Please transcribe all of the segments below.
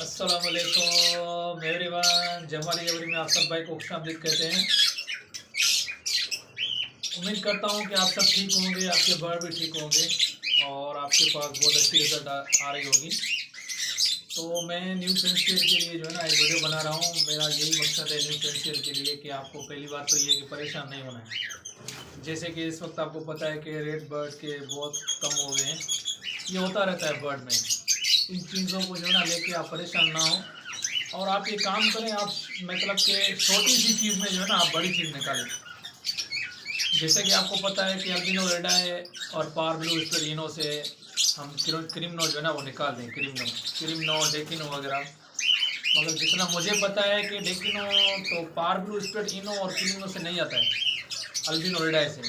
अस्सलाम वालेकुम everyone. Jamali every में आप सब भाई को खुशामदीद कहते हैं। उम्मीद करता हूं कि आप सब ठीक होंगे, आपके बर्ड भी ठीक होंगे और आपके पास बहुत अच्छी रिजल्ट आ रही होगी। तो मैं न्यू फ्रेंडशिप के लिए जो है ना एक वीडियो बना रहा हूं। मेरा यही मकसद है न्यू फ्रेंडशिप के लिए कि आपको पहली बात तो ये कि परेशान नहीं होना है। जैसे कि इस वक्त आपको पता है कि रेड बर्ड के बहुत कम हो गए हैं। ये होता रहता है बर्ड में। इन चीज़ों को जो है ना लेके आप परेशान ना हो और आप ये काम करें। आप मतलब कि छोटी सी चीज़ में जो है ना आप बड़ी चीज़ निकालें। जैसे कि आपको पता है कि अल्बिनो रेडाए और पार ब्लू स्पेरिनो से हम क्रिमनो जो है ना वो निकाल दें। क्रिमनो डेकिनो वगैरह। मगर जितना मुझे पता है कि डेकिनो तो पार ब्लू स्पेरिनो और क्रिमनो से नहीं आता है, अल्बिनो रेडाए से।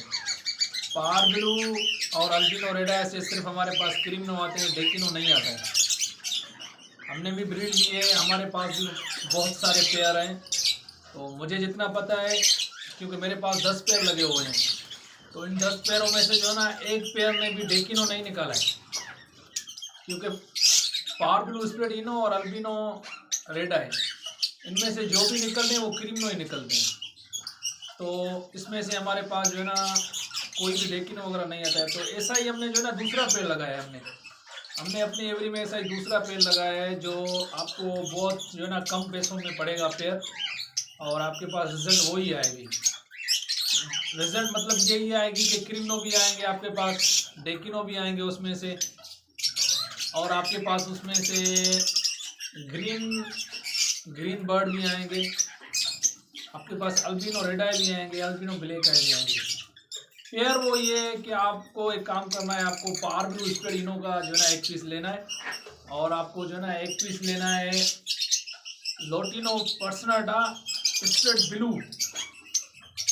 पार ब्लू और अल्बिनो रेडाए से सिर्फ हमारे पास क्रिमनो आते हैं, डेकिनो नहीं आता है। हमने भी ब्रीड ली है, हमारे पास भी बहुत सारे पेयर हैं। तो मुझे जितना पता है, क्योंकि मेरे पास 10 पेयर लगे हुए हैं, तो इन 10 पेयरों में से जो है ना एक पेयर ने भी डेकिनो नहीं निकाला है। क्योंकि पार ब्लू स्प्रेडिनो और अल्बिनो रेडा है, इनमें से जो भी निकलते हैं वो क्रीमनो ही निकलते हैं। तो इसमें से हमारे पास जो है ना कोई भी डेकिनो वगैरह नहीं आता है। तो ऐसा ही हमने जो है ना दूसरा पेड़ लगाया है। हमने अपनी एवरी में ऐसा ही दूसरा पेड़ लगाया है जो आपको बहुत जो है ना कम पैसों में पड़ेगा पेड़, और आपके पास रिजल्ट वही आएगी। रिजल्ट मतलब यही आएगी कि क्रिमनो भी आएंगे आपके पास, डेकिनो भी आएंगे उसमें से, और आपके पास उसमें से ग्रीन ग्रीन बर्ड भी आएंगे, आपके पास अल्बिनो रेडाई भी आएंगे, अल्बिनो ब्लैक आई भी आएंगे। पेयर वो ये है कि आपको एक काम करना है, आपको पार ब्लू स्पेरिनो का जो है ना एक पीस लेना है, और आपको जो है ना एक पीस लेना है लोटिनो पर्सनाटा स्प्रेड ब्लू।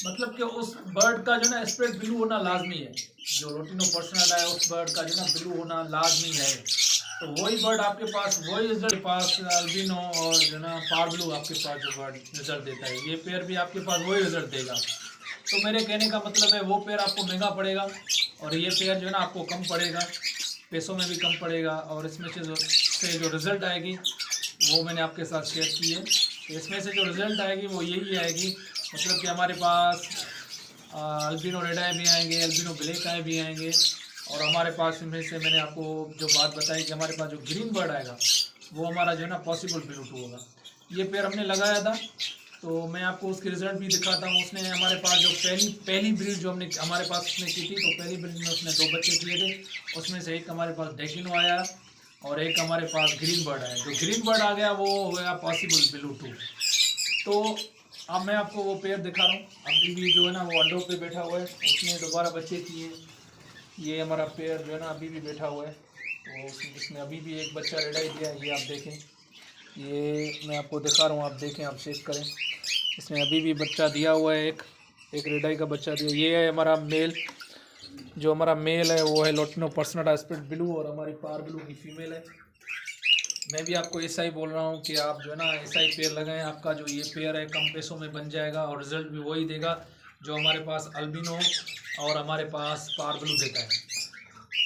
मतलब कि उस बर्ड का जो है ना स्प्रेड ब्लू होना लाजमी है। जो लोटिनो पर्सनाटा है उस बर्ड का जो है ना ब्लू होना लाजमी है। तो वही बर्ड आपके पास, वही रिजल्ट पास अल्बिनो और जो है ना पार ब्लू आपके पास जो बर्ड रिजल्ट देता है, ये पेयर भी आपके पास वही रिजल्ट देगा। तो मेरे कहने का मतलब है वो पेयर आपको महंगा पड़ेगा और ये पेयर जो है ना आपको कम पड़ेगा, पैसों में भी कम पड़ेगा, और इसमें से जो रिज़ल्ट आएगी वो मैंने आपके साथ शेयर की है। तो इसमें से जो रिज़ल्ट आएगी वो यही आएगी, मतलब कि हमारे पास अल्बिनो रेडाई भी आएंगे, अल्बिनो ब्लैक आए भी आएंगे, और हमारे पास इनमें से मैंने आपको जो बात बताई कि हमारे पास जो ग्रीन बर्ड आएगा वो हमारा जो है ना पॉसिबल ब्लू टू होगा। ये पेयर हमने लगाया था, तो मैं आपको उसके रिजल्ट भी दिखाता हूँ। उसने हमारे पास जो पहली ब्रीड जो हमने हमारे पास उसने की थी, तो पहली ब्रीड में उसने 2 बच्चे किए थे। उसमें से एक हमारे पास डेकिनो आया और एक हमारे पास ग्रीन बर्ड आया। जो ग्रीन बर्ड आ गया वो हो गया पॉसिबल ब्लू टू। तो अब मैं आपको वो पेयर दिखा रहा हूँ। अभी भी जो है ना वो अंडों पे बैठा हुआ है, उसने दोबारा बच्चे किए। ये हमारा पेयर जो है ना अभी भी बैठा हुआ है, तो इसमें अभी भी एक बच्चा रेडाई दिया है। ये आप देखें, ये मैं आपको दिखा रहा हूँ, आप देखें, आप चेक करें। इसमें अभी भी बच्चा दिया हुआ है, एक रेडाई का बच्चा दिया। ये है हमारा मेल, जो हमारा मेल है वो है लोटिनो पर्सनाटा स्प्रेड ब्लू, और हमारी पार ब्लू की फीमेल है। मैं भी आपको ऐसा ही बोल रहा हूँ कि आप जो है ना ऐसा ही पेयर लगाएं। आपका जो ये पेयर है कम पैसों में बन जाएगा और रिज़ल्ट भी वही देगा जो हमारे पास अल्बिनो और हमारे पास पार ब्लू देता है।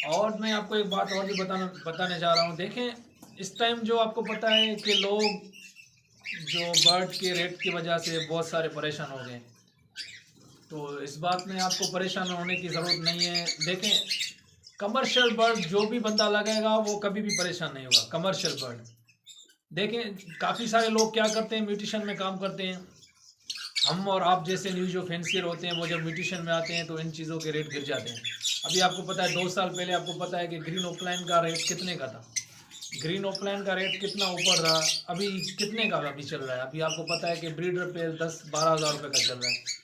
और मैं आपको एक बात और भी बताने जा रहा हूँ। देखें, इस टाइम जो आपको पता है कि लोग जो बर्ड के रेट की वजह से बहुत सारे परेशान हो गए, तो इस बात में आपको परेशान होने की ज़रूरत नहीं है। देखें, कमर्शियल बर्ड जो भी बंदा लगाएगा वो कभी भी परेशान नहीं होगा। कमर्शियल बर्ड देखें, काफ़ी सारे लोग क्या करते हैं, म्यूटिशन में काम करते हैं। हम और आप जैसे न्यू जो फैंसियर होते हैं वो जब म्यूटिशन में आते हैं तो इन चीज़ों के रेट गिर जाते हैं। अभी आपको पता है 2 साल पहले आपको पता है कि ग्रीन ओपलाइन का रेट कितने का था। ग्रीन ओपलाइन का रेट कितना ऊपर था, अभी कितने का अभी चल रहा है। अभी आपको पता है कि ब्रीडर पे 10-12 हज़ार रुपये का चल रहा है।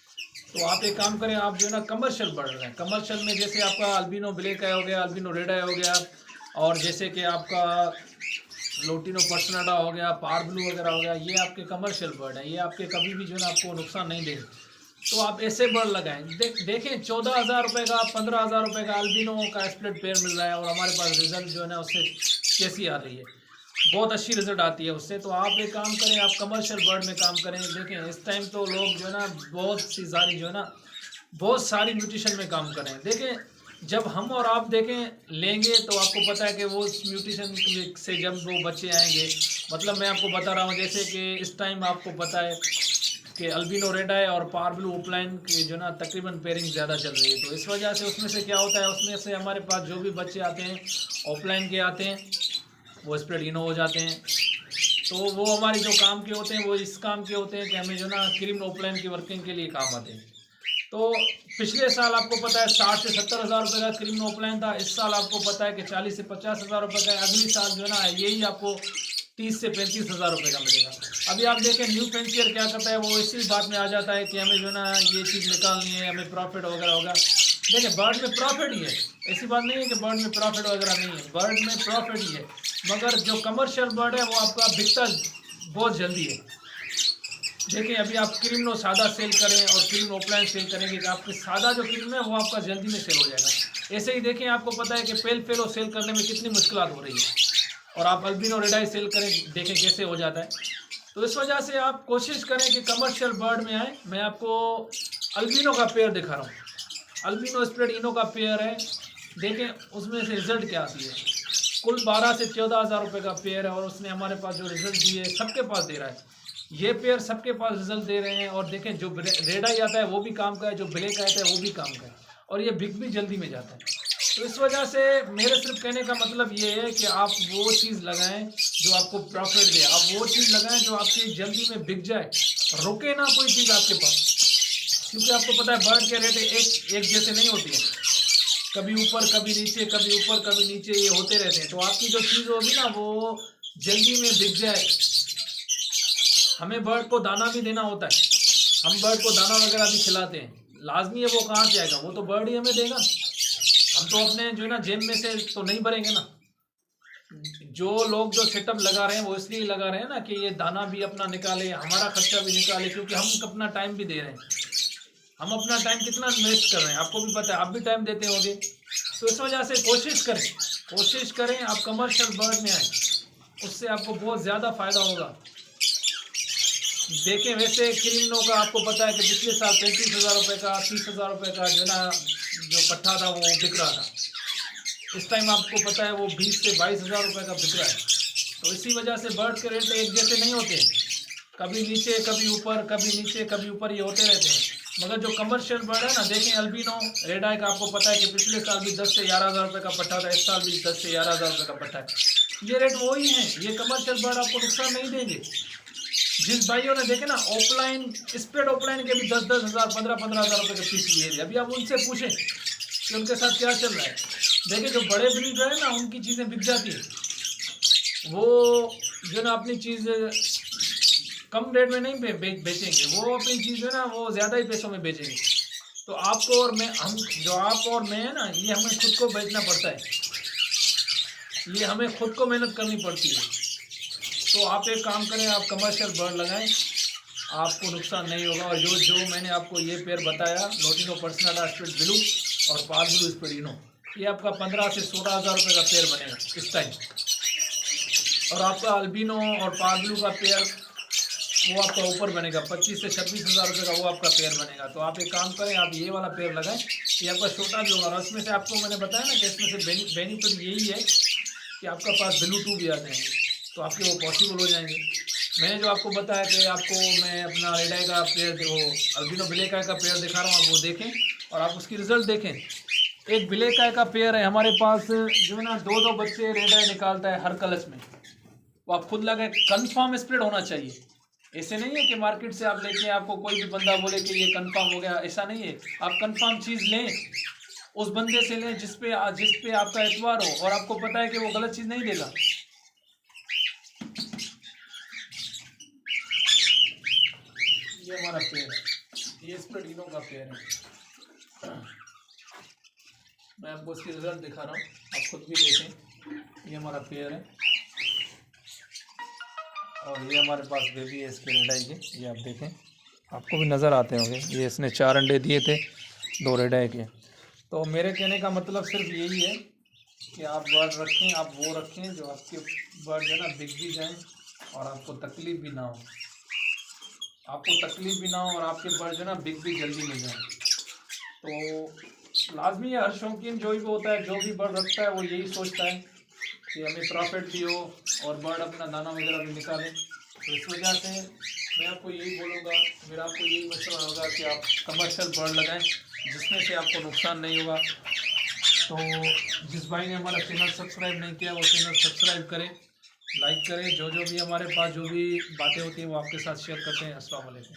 तो आप एक काम करें, आप जो है ना कमर्शियल बढ़ रहे हैं। कमर्शियल में जैसे आपका अल्बिनो ब्लैक आया हो गया, अल्बिनो रेड आया हो गया, और जैसे कि आपका लोटिनो पर्सनाटा हो गया, पार ब्लू वगैरह हो गया, ये आपके कमर्शियल बर्ड है। ये आपके कभी भी जो है ना आपको नुकसान नहीं देंगे। तो आप ऐसे बर्ड लगाएं। देखें, 14,000 रुपये का, 15,000 रुपये का अल्बिनो का स्प्लिट पेयर मिल रहा है, और हमारे पास रिजल्ट जो है ना उससे कैसी आ रही है, बहुत अच्छी रिजल्ट आती है उससे। तो आप एक काम करें, आप कमर्शियल बर्ड में काम करें। देखें, इस टाइम तो लोग जो है ना बहुत सारी म्यूटिशन में काम करें। देखें, जब हम और आप देखें लेंगे तो आपको पता है कि वो उस म्यूटिशन से जब वो बच्चे आएंगे मतलब मैं आपको बता रहा हूँ जैसे कि इस टाइम आपको पता है कि अल्बिनो रेड आई और पार ब्लू ऑफलाइन की जो ना तकरीबन पेयरिंग ज़्यादा चल रही है। तो इस वजह से उसमें से क्या होता है, उसमें से हमारे पास जो भी बच्चे आते हैं ऑफलाइन के आते हैं वो स्प्रेड इनो हो जाते हैं। तो वो हमारी जो काम के होते हैं वो इस काम के होते हैं कि हमें जो ना क्रीम ऑफलाइन की वर्किंग के लिए काम आते हैं। तो पिछले साल आपको पता है 60 से 70 हज़ार रुपये का क्रीम ऑफलाइन था। इस साल आपको पता है कि 40 से 50 हज़ार रुपये का है। अगली साल जो है ना यही आपको 30 से 35 हज़ार रुपये का मिलेगा। अभी आप देखें न्यू फेंसियर क्या करता है, वो इसी बात में आ जाता है कि हमें जो ना ये चीज़ निकालनी है, हमें प्रॉफिट वगैरह होगा। देखिए बर्ड में प्रॉफिट ही है, ऐसी बात नहीं है कि बर्ड में प्रॉफिट वगैरह नहीं है, बर्ड में प्रॉफिट ही है। मगर जो कमर्शियल बर्ड है वो आपका बिकता बहुत जल्दी है। देखिए अभी आप क्रीम सादा सेल करें और क्रीम ऑफलाइन सेल करेंगे कि आपके सादा जो क्रीम है वो आपका जल्दी में सेल हो जाएगा। ऐसे ही देखें आपको पता है कि पेल फेलो सेल करने में कितनी मुश्किल हो रही है, और आप अल्बिनो रेड आई सेल करें देखें कैसे हो जाता है। तो इस वजह से आप कोशिश करें कि कमर्शियल बर्ड में आए। मैं आपको अल्बिनो का पेयर दिखा रहा हूँ, अल्बिनो स्प्रेड इनो का पेयर है। देखें उसमें से रिजल्ट क्या आती है। कुल 12 से 14 हज़ार रुपये का पेयर है और उसने हमारे पास जो रिजल्ट दिए सबके पास दे रहा है। ये पेयर सबके पास रिजल्ट दे रहे हैं। और देखें जो रेड आई आता है वो भी काम का है, जो ब्लैक आता है वो भी काम का है, और ये बिक भी जल्दी में जाता है। तो इस वजह से मेरे सिर्फ कहने का मतलब ये है कि आप वो चीज़ लगाएं जो आपको प्रॉफिट दे, आप वो चीज़ लगाएं जो आपकी जल्दी में बिक जाए, रुके ना कोई चीज़ आपके पास। क्योंकि आपको पता है बर्ड के रेट एक जैसे नहीं होती है, कभी ऊपर कभी नीचे, कभी ऊपर कभी नीचे, ये होते रहते हैं। तो आपकी जो चीज़ होगी ना वो जल्दी में बिक जाए। हमें बर्ड को दाना भी देना होता है, हम बर्ड को दाना वगैरह भी खिलाते हैं, लाजमी है। वो कहाँ से आएगा, वो तो बर्ड ही हमें देगा। हम तो अपने जो है ना जेब में से तो नहीं भरेंगे ना। जो लोग जो सेटअप लगा रहे हैं वो इसलिए लगा रहे हैं ना कि ये दाना भी अपना निकाले, हमारा खर्चा भी निकाले, क्योंकि हम अपना टाइम भी दे रहे हैं। हम अपना टाइम कितना वेस्ट कर रहे हैं आपको भी पता है, आप भी टाइम देते होंगे। तो इस वजह से कोशिश करें आप कमर्शियल बर्ड में आए, उससे आपको बहुत ज़्यादा फ़ायदा होगा। देखें वैसे क्रीमनो का आपको पता है कि पिछले साल 35 हज़ार रुपये का, 30 हज़ार रुपये का जो ना जो पट्ठा था वो बिक रहा था। इस टाइम आपको पता है वो 20 से 22 हज़ार रुपये का बिक रहा है। तो इसी वजह से बर्ड के रेट एक जैसे नहीं होते, कभी नीचे कभी ऊपर, कभी नीचे कभी ऊपर, ये होते रहते हैं। मगर जो कमर्शियल बर्ड है ना, देखें अल्बिनो रेड आई का आपको पता है कि पिछले साल भी 10 से 11 हज़ार रुपये का पट्ठा था, इस साल भी 10 से 11 हज़ार रुपये का पट्ठा है। ये रेट वही है, ये कमर्शियल बर्ड आपको नुकसान नहीं देंगे। जिस भाइयों ने देखे ना ऑफलाइन स्प्रेड ऑफलाइन के भी 10-10 हज़ार, 15-15 हज़ार रुपये के पीस लिए थे, अभी आप उनसे पूछें कि उनके साथ क्या चल रहा है। देखिए जो बड़े ब्रीडर है ना उनकी चीज़ें बिक जाती है, वो जो ना अपनी चीज़ कम रेट में नहीं बेचेंगे, वो अपनी चीज़ है ना वो ज़्यादा ही पैसों में बेचेंगे। तो आपको और मैं, हम जो आप और मैं है ना, ये हमें खुद को बेचना पड़ता है, ये हमें खुद को मेहनत करनी पड़ती है। तो आप एक काम करें, आप कमर्शियल बर्ड लगाएं, आपको नुकसान नहीं होगा। और जो मैंने आपको ये पेयर बताया, लोटिनो पर्सनल स्प्रेड ब्लू और पार ब्लू स्प्रेड इनो, ये आपका 15 से 16 हज़ार रुपये का पेयर बनेगा इस टाइम। और आपका अल्बिनो और पार ब्लू का पेयर वो आपका ऊपर बनेगा 25 से 26 हज़ार रुपये का, वो आपका पेयर बनेगा। तो आप एक काम करें, आप ये वाला पेयर लगाएं, ये आपका छोटा भी होगा। और इसमें से आपको मैंने बताया ना कि इसमें से बेनिफिट यही है कि आपका पास ब्लूटूथ भी आते हैं, तो आपके वो पॉसिबल हो जाएंगे। मैंने जो आपको बताया कि आपको मैं अपना रेड आई का पेयर, वो अल्बिनो ब्लैक आई का पेयर दिखा रहा हूँ, आप वो देखें और आप उसकी रिजल्ट देखें। एक ब्लैक आई का पेयर है हमारे पास जो है ना 2-2 बच्चे रेड आई निकालता है हर कलश में। वो आप खुद लगाए, कंफर्म स्प्रेड होना चाहिए। ऐसे नहीं है कि मार्केट से आप लेके आपको कोई भी बंदा बोले कि ये कंफर्म हो गया, ऐसा नहीं है। आप कंफर्म चीज़ लें, उस बंदे से लें जिस पे आपका एतबार हो और आपको पता है कि वो गलत चीज़ नहीं देगा। ये हमारा पेड़ है, ये स्प्रेड इनो का पेड़ है। मैं आपको इसकी रिजल्ट दिखा रहा हूँ, आप खुद भी देखें। ये हमारा पेड़ है और ये हमारे पास बेबी है इसके रेड आई के, ये आप देखें, आपको भी नज़र आते होंगे। ये इसने 4 अंडे दिए थे, 2 रेड आई के। तो मेरे कहने का मतलब सिर्फ यही है कि आप बर्ड रखें, आप वो रखें जो आपके बर्ड जो है ना बिक भी जाएँ और आपको तकलीफ़ भी ना हो, और आपके बर्ड जो है ना बिक भी जल्दी मिल जाए। तो लाजमी है, हर शौकीन जो भी होता है, जो भी बर्ड रखता है वो यही सोचता है कि हमें प्रॉफिट भी हो और बर्ड अपना दाना वगैरह भी निकालें। तो इस वजह से मैं आपको यही बोलूँगा, मेरा आपको यही मशवरा होगा कि आप कमर्शियल बर्ड लगाएं जिसमें से आपको नुकसान नहीं होगा। तो जिस भाई ने हमारा चैनल सब्सक्राइब नहीं किया वो चैनल सब्सक्राइब करें, लाइक करें। जो भी हमारे पास जो भी बातें होती हैं वो आपके साथ शेयर करते हैं। अस्सलाम वालेकुम।